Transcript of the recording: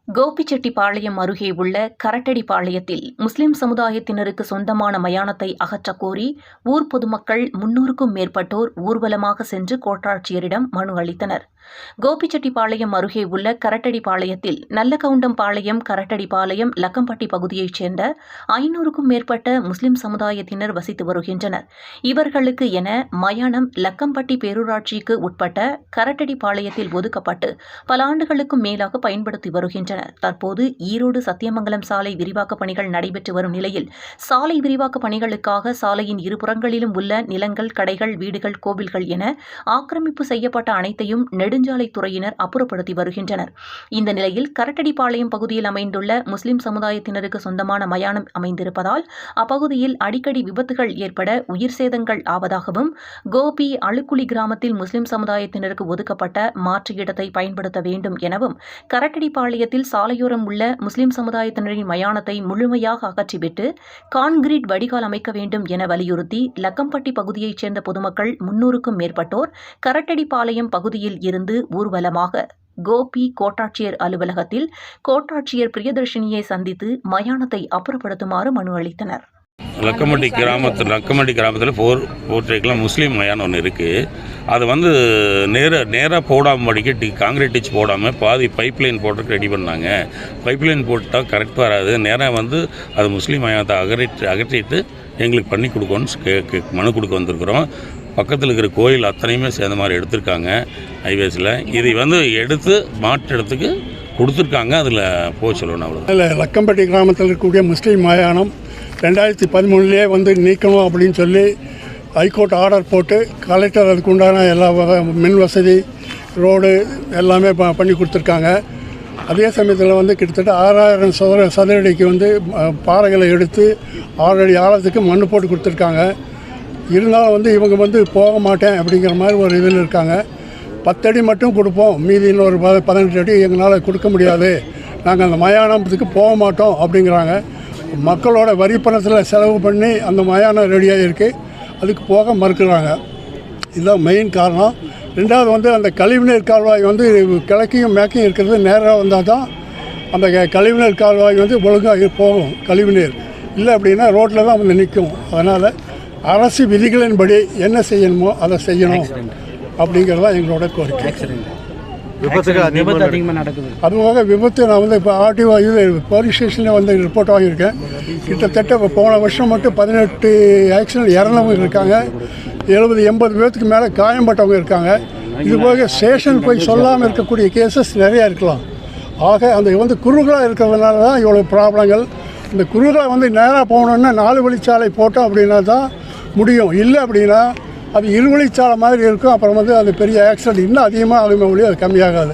கோபிச்செட்டிப்பாளையம் அருகே உள்ள கரட்டடிப்பாளையத்தில் முஸ்லிம் சமுதாயத்தினருக்கு சொந்தமான மயானத்தை அகற்றக் கோரி ஊர் பொதுமக்கள் 300க்கும் மேற்பட்டோர் ஊர்வலமாக சென்று கோட்டாட்சியரிடம் மனு அளித்தனர். கோபிச்செட்டிப்பாளையம் அருகே உள்ள கரட்டடிப்பாளையத்தில் நல்லகவுண்டம்பாளையம், கரட்டடிப்பாளையம், லக்கம்பட்டி பகுதியைச் சேர்ந்த 500க்கும் மேற்பட்ட முஸ்லிம் சமுதாயத்தினர் வசித்து வருகின்றனர். இவர்களுக்கு என மயானம் லக்கம்பட்டி பேரூராட்சிக்கு உட்பட்ட கரட்டடிப்பாளையத்தில் ஒதுக்கப்பட்டு பல ஆண்டுகளுக்கும் மேலாக பயன்படுத்தி வருகின்றனர். தற்போது ஈரோடு சத்தியமங்கலம் சாலை விரிவாக்கப் பணிகள் நடைபெற்று வரும் நிலையில் சாலை விரிவாக்கப் பணிகளுக்காக சாலையின் இருபுறங்களிலும் உள்ள நிலங்கள், கடைகள், வீடுகள், கோவில்கள் என ஆக்கிரமிப்பு செய்யப்பட்ட அனைத்தையும் நெடுஞ்சாலைத்துறையினர் அப்புறப்படுத்தி வருகின்றனர். இந்த நிலையில் கரட்டடிப்பாளையம் பகுதியில் அமைந்துள்ள முஸ்லிம் சமுதாயத்தினருக்கு சொந்தமான மயானம் அமைந்திருப்பதால் அப்பகுதியில் அடிக்கடி விபத்துகள் ஏற்பட உயிர் சேதங்கள் ஆவதாகவும், கோபி அழுக்குழி கிராமத்தில் முஸ்லிம் சமுதாயத்தினருக்கு ஒதுக்கப்பட்ட மாற்று இடத்தை பயன்படுத்த வேண்டும் எனவும், கரட்டடிப்பாளையத்தில் சாலையோரம் உள்ள முஸ்லிம் சமுதாயத்தினரின் மயானத்தை முழுமையாக அகற்றிவிட்டு கான்கிரீட் வடிகால் அமைக்க வேண்டும் என வலியுறுத்தி லக்கம்பட்டி பகுதியைச் சேர்ந்த பொதுமக்கள் 300க்கும் மேற்பட்டோர் கரட்டடிப்பாளையம் பகுதியில் இருந்து ஊர்வலமாக கோபி கோட்டாட்சியர் அலுவலகத்தில் கோட்டாட்சியர் பிரியதர்ஷினியை சந்தித்து மயானத்தை அப்புறப்படுத்துமாறு மனு அளித்தனர். லக்கம்பட்டி கிராமத்தில் 4 ஏக்கர்லாம் முஸ்லீம் மயானம் ஒன்று இருக்குது. அது நேராக போடாமடிக்கு காங்கிரீட் டிச் போடாமல் பாதி பைப்லைன் போட்டு ரெடி பண்ணாங்க. பைப்லைன் போட்டால் கரெக்ட் வராது. நேராக அது முஸ்லீம் மயானத்தை அகற்றிட்டு எங்களுக்கு பண்ணி கொடுக்கணும்னு மனு கொடுக்க வந்திருக்கிறோம். பக்கத்தில் இருக்கிற கோயில் அத்தனையுமே சேர்ந்த மாதிரி எடுத்திருக்காங்க ஹைவேஸில். இதை எடுத்து மாற்று இடத்துக்கு கொடுத்துருக்காங்க. அதில் போக சொல்லணும் அவ்வளோ. இல்லை, லக்கம்பட்டி கிராமத்தில் இருக்கக்கூடிய முஸ்லீம் மயானம் 2013 நீக்கணும் அப்படின்னு சொல்லி ஹைகோர்ட் ஆர்டர் போட்டு கலெக்டர் அதுக்கு உண்டான எல்லா மின் வசதி, ரோடு எல்லாமே பண்ணி கொடுத்துருக்காங்க. அதே சமயத்தில் கிட்டத்தட்ட 6000 சதுரடிக்கு பாறைகளை எடுத்து 6 அடி ஆழத்துக்கு மண் போட்டு கொடுத்துருக்காங்க. இருந்தாலும் இவங்க போக மாட்டேன் அப்படிங்கிற மாதிரி ஒரு இதில் இருக்காங்க. 10 அடி மட்டும் கொடுப்போம், மீதி இன்னொரு 18 அடி எங்களால் கொடுக்க முடியாது, நாங்கள் அந்த மயானத்துக்கு போக மாட்டோம் அப்படிங்கிறாங்க. மக்களோட வரி பணத்தில் செலவு பண்ணி அந்த மயானம் ரெடியாக இருக்குது, அதுக்கு போக மறுக்கிறாங்க. இதுதான் மெயின் காரணம். ரெண்டாவது அந்த கழிவுநீர் கால்வாய் கிழக்கையும் மேற்கையும் இருக்கிறது நேராக வந்தால் தான் அந்த கழிவுநீர் கால்வாய் ஒழுங்காக போகும். கழிவுநீர் இல்லை அப்படின்னா ரோட்டில் தான் நிற்கும். அதனால் அரசு விதிகளின்படி என்ன செய்யணுமோ அதை செய்யணும் அப்படிங்கிறதா எங்களோட கோரிக்கை. அதுவாக விபத்து நான் இப்போ ஆர்டிஓ போலீஸ் ஸ்டேஷனில் ரிப்போர்ட் வாங்கியிருக்கேன். கிட்டத்தட்ட போன வருஷம் மட்டும் 18 ஆக்சிடென்ட் இறந்தவங்க இருக்காங்க. 70-80 பேர்த்துக்கு மேலே காயம்பட்டவங்க இருக்காங்க. இதுபோக ஸ்டேஷன் போய் சொல்லாமல் இருக்கக்கூடிய கேசஸ் நிறையா இருக்கலாம். ஆக அந்த குறுகலாக இருக்கிறதுனால தான் இவ்வளோ ப்ராப்ளங்கள். இந்த குறுகலாக நேராக போகணுன்னா 4 வழிச்சாலை போட்டோம் அப்படின்னா தான் முடியும். இல்லை அப்படின்னா அது 2 வழிச்சாலை மாதிரி இருக்கும். அப்புறம் அது பெரிய ஆக்சிடென்ட் இன்னும் அதிகமாக ஆகுமே ஒழிய அது கம்மியாகாது.